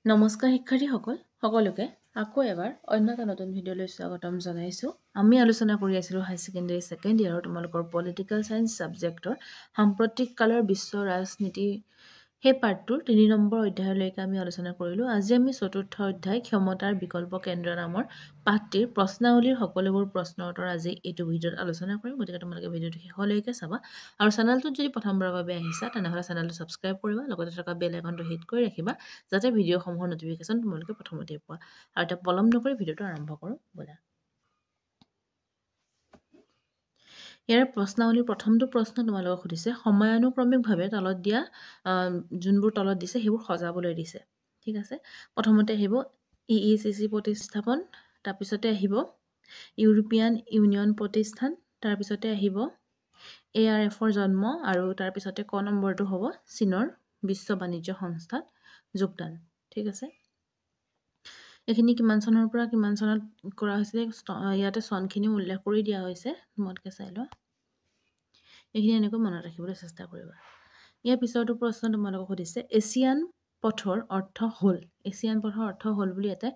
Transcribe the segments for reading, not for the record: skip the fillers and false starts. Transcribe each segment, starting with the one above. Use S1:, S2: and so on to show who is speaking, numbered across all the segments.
S1: নমস্কাৰ শিক্ষাৰ্থীসকল সকলোকে আকৌ এবাৰ অন্য এটা নতুন ভিডিঅ'লৈ স্বাগতম জনাইছোঁ। আমি আলোচনা কৰি আছিলোঁ হাই ছেকেণ্ডেৰী ছেকেণ্ড ইয়াৰৰ তোমালোকৰ পলিটিকেল ছায়েন্স ছাবজেক্টৰ সাম্প্ৰতিক কালৰ বিশ্ব ৰাজনীতি সেই পাৰ্টটোৰ ৩ নম্বৰ অধ্যায়লৈকে আমি আলোচনা কৰিলোঁ। আজি আমি চতুৰ্থ অধ্যায় ক্ষমতাৰ বিকল্প কেন্দ্ৰ নামৰ পাঠটিৰ প্ৰশ্নাৱলীৰ সকলোবোৰ প্ৰশ্নৰ উত্তৰ আজি এইটো ভিডিঅ'ত আলোচনা কৰিম। গতিকে তোমালোকে ভিডিঅ'টো শেষলৈকে চাবা আৰু চেনেলটোত যদি প্ৰথমবাৰৰ বাবে আহিছা তেনেহ'লে চেনেলটো ছাবস্ক্ৰাইব কৰিবা, লগতে থকা বেল আইকনটো হিট কৰি ৰাখিবা যাতে ভিডিঅ'সমূহৰ নটিফিকেশ্যন তোমালোকে প্ৰথমতে পোৱা। আৰু এটা পলম নকৰি ভিডিঅ'টো আৰম্ভ কৰোঁ ব'লা। ইয়াৰ প্ৰশ্নাৱলীৰ প্ৰথমটো প্ৰশ্ন তোমালোকক সুধিছে সময়ানুক্ৰমিকভাৱে তলত দিয়া যোনবোৰ তলত দিছে সেইবোৰ সজাবলৈ দিছে। ঠিক আছে, প্ৰথমতে আহিব EECC প্ৰতিস্থাপন, তাৰপিছতে আহিব ইউৰোপীয়ান ইউনিয়ন প্ৰতিষ্ঠান, তাৰপিছতে আহিব ARFৰ জন্ম আৰু তাৰপিছতে ক নম্বৰটো হ'ব চীনৰ বিশ্ব বাণিজ্য সংস্থাত যোগদান। ঠিক আছে, এইখিনি কিমান চনৰ পৰা কিমান চনত কৰা হৈছিলে ইয়াতে চনখিনি উল্লেখ কৰি দিয়া হৈছে, তোমালোকে চাই লোৱা। এইখিনি এনেকৈ মনত ৰাখিবলৈ চেষ্টা কৰিবা। ইয়াৰ পিছৰটো প্ৰশ্ন তোমালোকক সুধিছে এছিয়ান পথৰ অৰ্থ হ'ল। এছিয়ান পথৰ অৰ্থ হ'ল বুলি এটা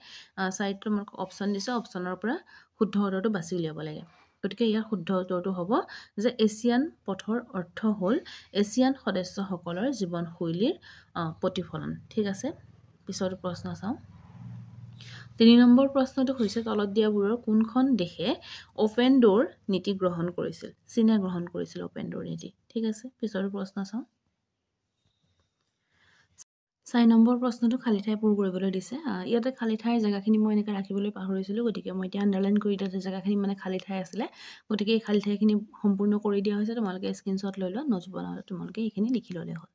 S1: চাইড তোমালোকক অপশ্যন দিছে, অপশ্যনৰ পৰা শুদ্ধ উত্তৰটো বাছি উলিয়াব লাগে। গতিকে ইয়াৰ শুদ্ধ উত্তৰটো হ'ব যে এছিয়ান পথৰ অৰ্থ হ'ল এছিয়ান সদস্যসকলৰ জীৱনশৈলীৰ প্ৰতিফলন। ঠিক আছে, পিছৰটো প্ৰশ্ন চাওঁ। ৩ নম্বৰ প্ৰশ্নটো হৈছে তলত দিয়াবোৰৰ কোনখন দেশে অপেন ড'ৰ নীতি গ্ৰহণ কৰিছিল? চীনে গ্ৰহণ কৰিছিল অপেন ড'ৰ নীতি। ঠিক আছে, পিছৰটো প্ৰশ্ন চাওঁ। ৪ নম্বৰ প্ৰশ্নটো খালী ঠাই পূৰ কৰিবলৈ দিছে। ইয়াতে খালী ঠাইৰ জেগাখিনি মই এনেকৈ ৰাখিবলৈ পাহৰিছিলোঁ, গতিকে মই এতিয়া আণ্ডাৰলাইন কৰি দিয়া জেগাখিনি মানে খালী ঠাই আছিলে, গতিকে এই খালী ঠাইখিনি সম্পূৰ্ণ কৰি দিয়া হৈছে। তোমালোকে স্ক্ৰীনশ্বট লৈ লোৱা, নোটছ বনাওঁতে তোমালোকে এইখিনি লিখি ল'লে হ'ল।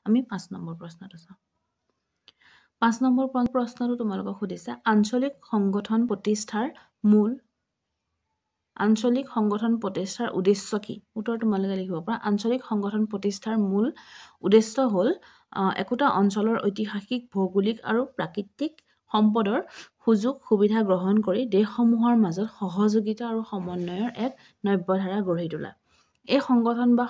S1: আমি ৫ নম্বৰ প্ৰশ্নটো চাওঁ। ৫ নম্বৰ প্ৰশ্নটো তোমালোকক সুধিছে আঞ্চলিক সংগঠন প্ৰতিষ্ঠাৰ উদ্দেশ্য কি? উত্তৰ তোমালোকে লিখিব পাৰা। আঞ্চলিক সংগঠন প্ৰতিষ্ঠাৰ মূল উদ্দেশ্য হ'ল একোটা অঞ্চলৰ ঐতিহাসিক, ভৌগোলিক আৰু প্ৰাকৃতিক সম্পদৰ সুযোগ সুবিধা গ্ৰহণ কৰি দেশসমূহৰ মাজত সহযোগিতা আৰু সমন্বয়ৰ এক নব্যধাৰা গঢ়ি তোলা। এই সংগঠন বা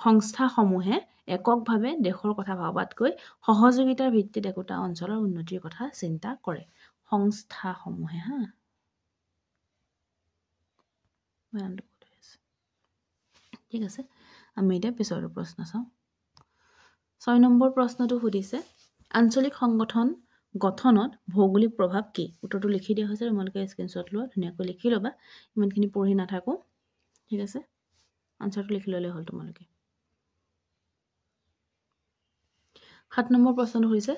S1: সংস্থাসমূহে এককভাৱে দেশৰ কথা ভবাতকৈ সহযোগিতাৰ ভিত্তিত একোটা অঞ্চলৰ উন্নতিৰ কথা চিন্তা কৰে। সংস্থাসমূহে ঠিক আছে, আমি এতিয়া পিছৰটো প্ৰশ্ন চাওঁ। ৬ নম্বৰ প্ৰশ্নটো সুধিছে আঞ্চলিক সংগঠন গঠনত ভৌগোলিক প্ৰভাৱ কি? উত্তৰটো লিখি দিয়া হৈছে, তোমালোকে স্ক্ৰীনশ্বট লোৱা, ধুনীয়াকৈ লিখি ল'বা, ইমানখিনি পঢ়ি নাথাকোঁ। ঠিক আছে, আনচাৰটো লিখি ল'লে হ'ল তোমালোকে। ৭ নম্বৰ প্ৰশ্নটো হৈছে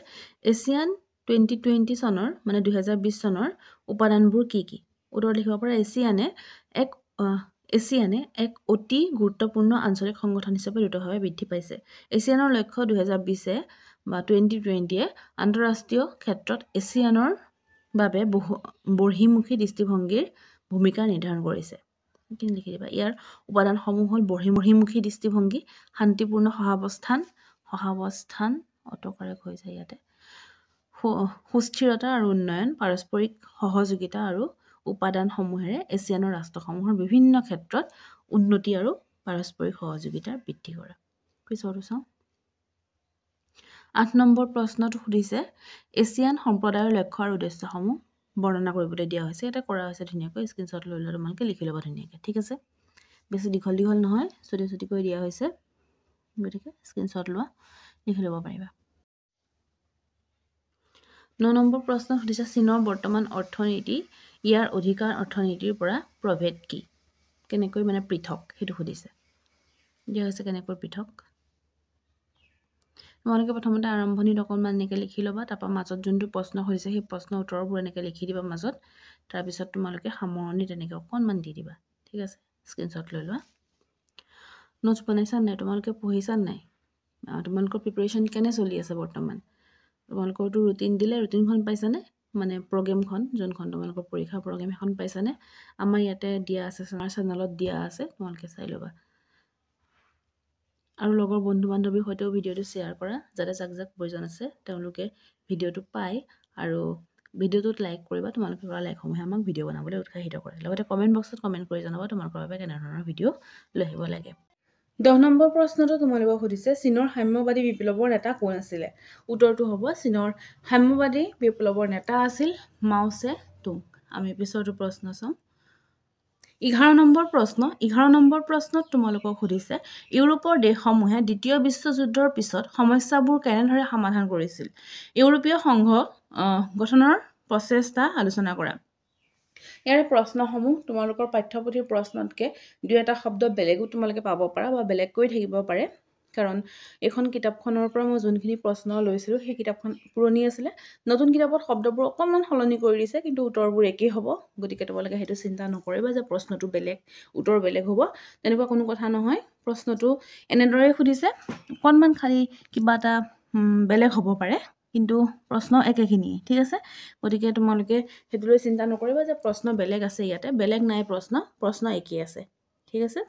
S1: এছিয়ান 2020 চনৰ মানে 2020 চনৰ উপাদানবোৰ কি কি? উত্তৰ লিখিব পৰা এছিয়ানে এক অতি গুৰুত্বপূৰ্ণ আঞ্চলিক সংগঠন হিচাপে দ্ৰুতভাৱে বৃদ্ধি পাইছে। এছিয়ানৰ লক্ষ্য 2020 বা 2020 আন্তঃৰাষ্ট্ৰীয় ক্ষেত্ৰত এছিয়ানৰ বাবে বহিৰ্মুখী দৃষ্টিভংগীৰ ভূমিকা নিৰ্ধাৰণ কৰিছে। লিখি দিবা। ইয়াৰ উপাদানসমূহ হ'ল বহিৰ্মুখী দৃষ্টিভংগী, শান্তিপূৰ্ণ সহাৱস্থান অটকাৰক হৈ যায় ইয়াতে, সুস্থিৰতা আৰু উন্নয়ন, পাৰস্পৰিক সহযোগিতা আৰু উপাদানসমূহেৰে এছিয়ানৰ ৰাষ্ট্ৰসমূহৰ বিভিন্ন ক্ষেত্ৰত উন্নতি আৰু পাৰস্পৰিক সহযোগিতা বৃদ্ধি কৰা। পিছৰটো চাওঁ। ৮ নম্বৰ প্ৰশ্নটো সুধিছে এছিয়ান সম্প্ৰদায়ৰ লক্ষ্য আৰু উদ্দেশ্যসমূহ বৰ্ণনা কৰিবলৈ দিয়া হৈছে। ইয়াতে কৰা হৈছে ধুনীয়াকৈ, স্ক্ৰীনশ্বট লৈ লোৱা, তোমালোকে লিখি ল'বা ধুনীয়াকৈ। ঠিক আছে, বেছি দীঘল নহয়, চুটিকৈ দিয়া হৈছে, গতিকে স্ক্ৰীনশ্বট লোৱা, লিখি ল'ব পাৰিবা। ৯ নম্বৰ প্ৰশ্ন সুধিছে চীনৰ বৰ্তমান অৰ্থনীতি ইয়াৰ অধিকাৰ অৰ্থনীতিৰ পৰা প্ৰভেদ কি? কেনেকৈ মানে পৃথক সেইটো সুধিছে। দিয়া হৈছে কেনেকৈ পৃথক। তোমালোকে প্ৰথমতে আৰম্ভণিত অকণমান এনেকৈ লিখি ল'বা, তাৰপৰা মাজত যোনটো প্ৰশ্ন সুধিছে সেই প্ৰশ্ন উত্তৰবোৰ এনেকৈ লিখি দিবা মাজত, তাৰপিছত তোমালোকে সামৰণি তেনেকৈ অকণমান দি দিবা। ঠিক আছে, স্ক্ৰীনশ্বট লৈ লোৱা। নোটছ বনাইছা নাই? তোমালোকে পঢ়িছা নাই? তোমালোকৰ প্ৰিপাৰেশ্যন কেনে চলি আছে বৰ্তমান? তোমালোকৰতো ৰুটিন দিলে, ৰুটিনখন পাইছানে? মানে প্ৰগ্ৰেমখন যোনখন তোমালোকৰ পৰীক্ষাৰ প্ৰগ্ৰেম এখন পাইছানে? আমাৰ ইয়াতে দিয়া আছে, আমাৰ চেনেলত দিয়া আছে, তোমালোকে চাই ল'বা। আৰু লগৰ বন্ধু বান্ধৱীৰ সৈতেও ভিডিঅ'টো শ্বেয়াৰ কৰা, যাতে যাক প্ৰয়োজন আছে তেওঁলোকে ভিডিঅ'টো পায়, আৰু ভিডিঅ'টোত লাইক কৰিবা। তোমালোকে কৰা লাইকসমূহে আমাক ভিডিঅ' বনাবলৈ উৎসাহিত কৰে। লগতে কমেণ্ট বক্সত কমেণ্ট কৰি জনাবা তোমালোকৰ বাবে কেনেধৰণৰ ভিডিঅ' লৈ আহিব লাগে। 10 নম্বৰ প্ৰশ্নটো তোমালোকক সুধিছে চীনৰ সাম্যবাদী বিপ্লৱৰ নেতা কোন আছিলে উত্তৰটো হ'ব চীনৰ সাম্যবাদী বিপ্লৱৰ নেতা আছিল মাও ছে তুং আমি পিছৰটো প্ৰশ্ন চাওঁ 11 নম্বৰ প্ৰশ্নত তোমালোকক সুধিছে ইউৰোপৰ দেশসমূহে দ্বিতীয় বিশ্বযুদ্ধৰ পিছত সমস্যাবোৰ কেনেদৰে সমাধান কৰিছিল ইউৰোপীয় সংঘ গঠনৰ প্ৰচেষ্টা আলোচনা কৰা ইয়াৰ প্ৰশ্নসমূহ তোমালোকৰ পাঠ্যপুথিৰ প্ৰশ্নতকে দুই এটা শব্দ বেলেগো তোমালোকে পাব পাৰা বা বেলেগ কৈ থাকিব পাৰে কাৰণ এখন কিতাপখনৰ পৰা মই যোনখিনি প্ৰশ্ন লৈছিলোঁ সেই কিতাপখন পুৰণি আছিলে নতুন কিতাপত শব্দবোৰ অকণমান সলনি কৰি দিছে কিন্তু উত্তৰবোৰ একেই হ'ব গতিকে তোমালোকে সেইটো চিন্তা নকৰিবা যে প্ৰশ্নটো বেলেগ উত্তৰ বেলেগ হ'ব তেনেকুৱা কোনো কথা নহয় প্ৰশ্নটো এনেদৰে সুধিছে অকণমান খালি কিবা এটা বেলেগ হ'ব পাৰে কিন্তু প্ৰশ্ন একেখিনি ঠিক আছে গতিকে তোমালোকে হেতুলৈ চিন্তা নকৰিবা যে প্ৰশ্ন বেলেগ আছে ইয়াতে বেলেগ নাই প্ৰশ্ন একেই আছে ঠিক আছে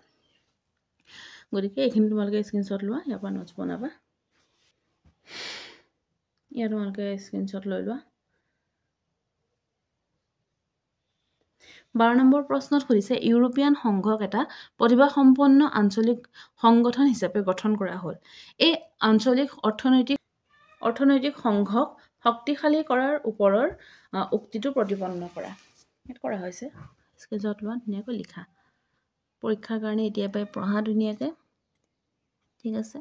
S1: গতিকে এইখিনি তোমালোকে স্ক্ৰিনশ্বট লোৱা ইয়াৰ পৰা নোটছ বনাবা ইয়াৰ তোমালোকে স্ক্ৰিনশ্বট লৈ লোৱা 12 নম্বৰ প্ৰশ্নত সুধিছে ইউৰোপিয়ান সংঘক এটা প্ৰতিভাসম্পন্ন আঞ্চলিক সংগঠন হিচাপে গঠন কৰা হ'ল এই আঞ্চলিক অৰ্থনৈতিক সংঘক শক্তিশালী কৰাৰ ওপৰৰ উক্তিটো প্ৰতিপন্ন কৰা হৈছে স্ক্ৰিনশ্বট লোৱা ধুনীয়াকৈ লিখা পৰীক্ষাৰ কাৰণে এতিয়া পাই পঢ়া ধুনীয়াকৈ ঠিক আছে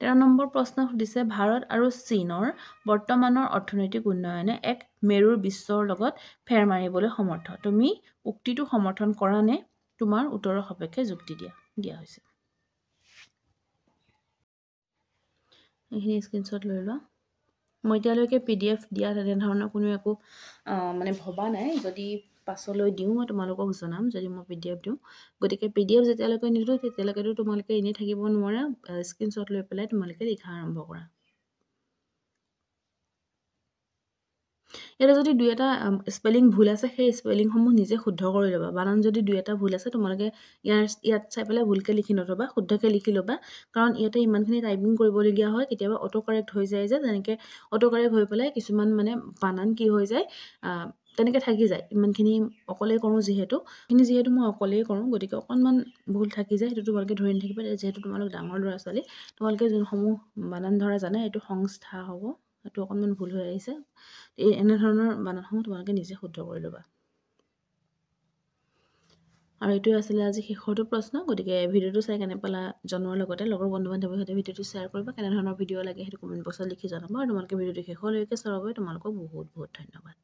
S1: 13 নম্বৰ প্ৰশ্ন সুধিছে ভাৰত আৰু চীনৰ বৰ্তমানৰ অৰ্থনৈতিক উন্নয়নে এক মেৰুৰ বিশ্বৰ লগত ফেৰ মাৰিবলৈ সমৰ্থ তুমি উক্তিটো সমৰ্থন কৰা নে তোমাৰ উত্তৰৰ সপক্ষে যুক্তি দিয়া হৈছে এইখিনি স্ক্ৰিনশ্বট লৈ লোৱা মই এতিয়ালৈকে PDF দিয়া তেনেধৰণৰ কোনো একো মানে ভবা নাই যদি পাছলৈ দিওঁ মই তোমালোকক জনাম যদি মই PDF দিওঁ গতিকে PDF যেতিয়ালৈকে নিদিওঁ তেতিয়ালৈকেতো তোমালোকে এনেই থাকিব নোৱাৰা স্ক্ৰিনশ্বট লৈ পেলাই তোমালোকে লিখা আৰম্ভ কৰা ইয়াতে যদি দুই এটা স্পেলিং ভুল আছে সেই স্পেলিংসমূহ নিজে শুদ্ধ কৰি ল'বা বানান যদি দুই এটা ভুল আছে তোমালোকে ইয়াত চাই পেলাই ভুলকৈ লিখি নথবা শুদ্ধকৈ লিখি ল'বা কাৰণ ইয়াতে ইমানখিনি টাইপিং কৰিবলগীয়া হয় কেতিয়াবা অটো কাৰেক্ট হৈ যায় যে যেনেকৈ অটো কাৰেক্ট হৈ পেলাই কিছুমান মানে বানান কি হৈ যায় তেনেকৈ থাকি যায় ইমানখিনি অকলেই কৰোঁ যিহেতু মই অকলেই কৰোঁ গতিকে অকণমান ভুল থাকি যায় সেইটো তোমালোকে ধৰি নাথাকিবা যিহেতু তোমালোক ডাঙৰ ল'ৰা ছোৱালী তোমালোকে যোনসমূহ বানান ধৰা জানে এইটো সংস্থা হ'ব এইটো অকণমান ভুল হৈ আহিছে এনেধৰণৰ বানানসমূহ তোমালোকে নিজে শুদ্ধ কৰি ল'বা আৰু এইটোৱে আছিলে আজি শেষৰটো প্ৰশ্ন গতিকে ভিডিঅ'টো চাই কেনে পালা জনোৱাৰ লগতে লগৰ বন্ধু বান্ধৱীৰ সৈতে ভিডিঅ'টো শ্বেয়াৰ কৰিবা কেনেধৰণৰ ভিডিঅ' লাগে সেইটো কমেণ্ট বক্সত লিখি জনাবা আৰু তোমালোকে ভিডিঅ'টো শেষলৈকে চাবৰ বাবে তোমালোকক বহুত বহুত ধন্যবাদ